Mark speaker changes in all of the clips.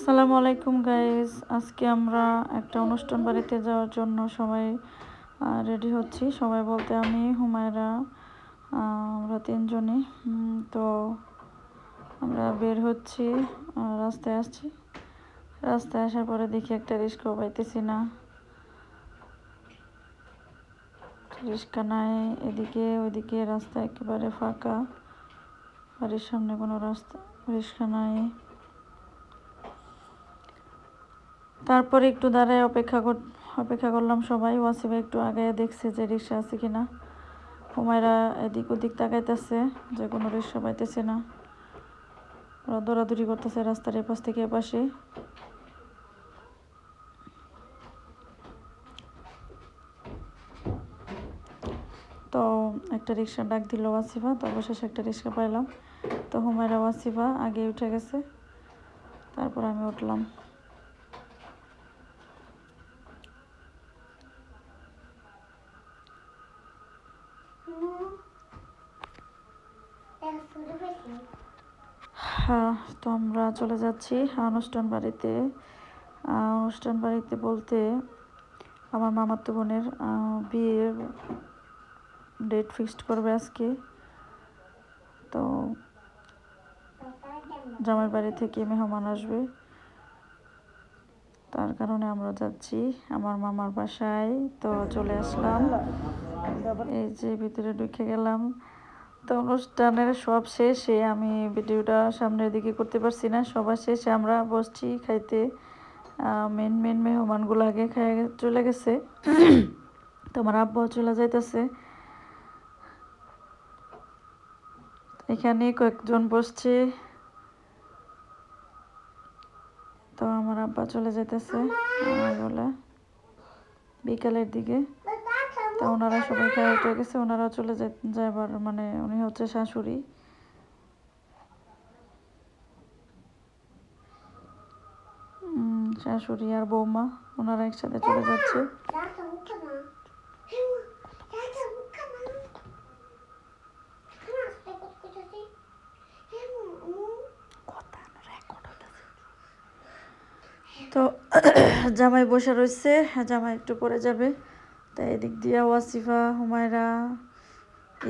Speaker 1: আসসালামু আলাইকুম গাইস, আজকে আমরা একটা অনুষ্ঠান বাড়িতে যাওয়ার জন্য সবাই রেডি হচ্ছি। সবাই বলতে আমি, হুমায়রা, আমরা তিনজনই। তো আমরা বের হচ্ছি, রাস্তায় আসছি। রাস্তায় আসার পরে দেখি একটা রিক্সাও পাইতেছি না, রিক্সা নাই। এদিকে ওইদিকে রাস্তা একেবারে ফাঁকা, বাড়ির সামনে কোনো রাস্তা, রিক্সা নাই। তারপরে একটু দাঁড়ায় অপেক্ষা করলাম সবাই। ওয়াসিফা একটু আগে দেখছে যে রিক্সা আছে কিনা। হুমায়রা এদিক ওদিক তাকাইতেছে যে কোনো রিক্সা পাইতেছে না। ওরা দৌড়াদৌড়ি করতেছে রাস্তার এপাশ থেকে এপাশে। তো একটা রিক্সা ডাক দিল ওয়াসিফা, তো অবশেষে একটা রিক্সা পাইলাম। তো হুমায়রা ওয়াসিফা আগে উঠে গেছে, তারপর আমি উঠলাম। হ্যাঁ, তো আমরা চলে যাচ্ছি অনুষ্ঠান বাড়িতে। অনুষ্ঠান বাড়িতে বলতে আমার মামাতো বোনের বিয়ের ডেট ফিক্সড করবে আজকে। তো জামাই বাড়ি থেকে মেহমান আসবে, তার কারণে আমরা যাচ্ছি আমার মামার বাসায়। তো চলে আসলাম, এই যে ভিতরে ঢুকে গেলাম। তো অনুষ্ঠানের সব শেষে আমি ভিডিওটা সামনের দিকে করতে পারছি না। সবার শেষে আমরা বসছি খাইতে। মেন মেহমানগুলো আগে খাই চলে গেছে। তো আমার আব্বাও চলে যাইতেছে। এখানে কয়েকজন বসছে। তো আমার আব্বা চলে যাইতেছে বলে বিকালের দিকে। তো ওনারা সবাই খাওয়া উঠে গেছে, ওনারাও চলে যাবার মানে উনি হচ্ছে শাশুড়ি। শাশুড়ি আর বৌমা ওনারা একসাথে চলে যাচ্ছে। তো জামাই বসে রয়েছে, জামাই একটু পরে যাবে। তাই এদিক দিয়ে ওয়াসিফা, হুমায়রা,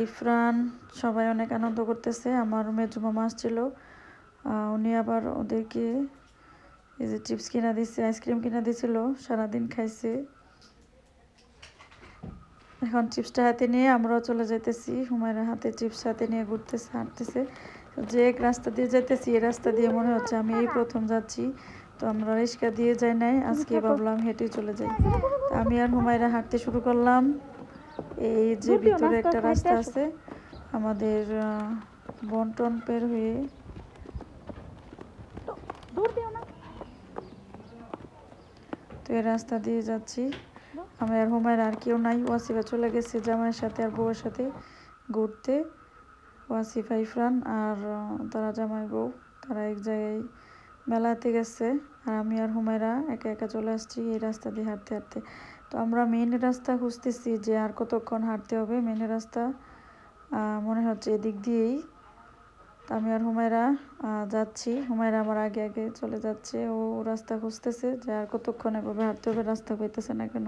Speaker 1: ইফরান সবাই অনেক আনন্দ করতেছে। আমার মেজো মামা আসছিল, উনি আবার ওদেরকে এই যে চিপস কিনা দিচ্ছে, আইসক্রিম কিনা দিছিল, সারাদিন খাইছে। এখন চিপসটা হাতে নিয়ে আমরাও চলে যাইতেছি। হুমায়রা হাতে চিপস হাতে নিয়ে ঘুরতেছে, হাঁটতেছে। যে এক রাস্তা দিয়ে যাইতেছি, এই রাস্তা দিয়ে মনে হচ্ছে আমি এই প্রথম যাচ্ছি। তো আমরা রিক্সা দিয়ে যাই নাই, আজকে ভাবলাম হেঁটে চলে যাই। আমি আর হুমায়রা হাঁটতে শুরু করলাম। এই যে ভিতরে একটা রাস্তা আছে, আমাদের বন্টন পের হয়ে। তো এই রাস্তা দিয়ে যাচ্ছি। আমি আর হুমায়রা, আর কেউ নাই। ওয়াসিফা চলে গেছে জামাইয়ের সাথে আর বউয়ের সাথে ঘুরতে। ওয়াসিফা, ইফরান আর তারা জামাই বউ, তারা এক জায়গায় মেলাতে গেছে। আর আমি আর হুমায়রা একা একা চলে আসছি এই রাস্তা দিয়ে হাঁটতে হাঁটতে। তো আমরা মেন রাস্তা খুঁজতেছি যে আর কতক্ষণ হাঁটতে হবে। মেন রাস্তা মনে হচ্ছে এদিক দিয়েই। তো আমি আর হুমায়রা যাচ্ছি। হুমায়রা আমার আগে আগে চলে যাচ্ছে, ও রাস্তা খুঁজতেছে যে আর কতক্ষণ এভাবে হাঁটতে হবে, রাস্তা পাইতেছে না কেন।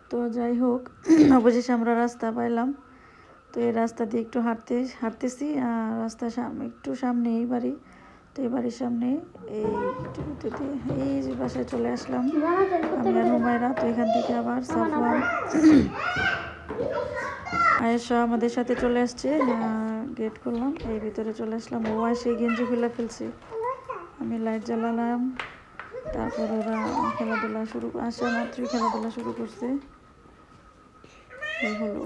Speaker 1: তো যাই হোক, অবশেষে আমরা রাস্তা পাইলাম। তো এই রাস্তা দিয়ে একটু হাঁটতেছি। রাস্তা একটু সামনে এই বাড়ি। তো এই বাড়ির সামনে এই যে বাসায় চলে আসলাম আমি আর হুমায়রা। তো এখান থেকে আবার সাফওয়ান, আয়েশা আমাদের সাথে চলে আসছে। গেট করলাম, এই ভিতরে চলে আসলাম। ও আসে গেঞ্জি খুলে ফেলছে, আমি লাইট জ্বালালাম। তারপর ওরা খেলাধুলা আসা মাত্রই খেলাধুলা শুরু করছে। এই হলো।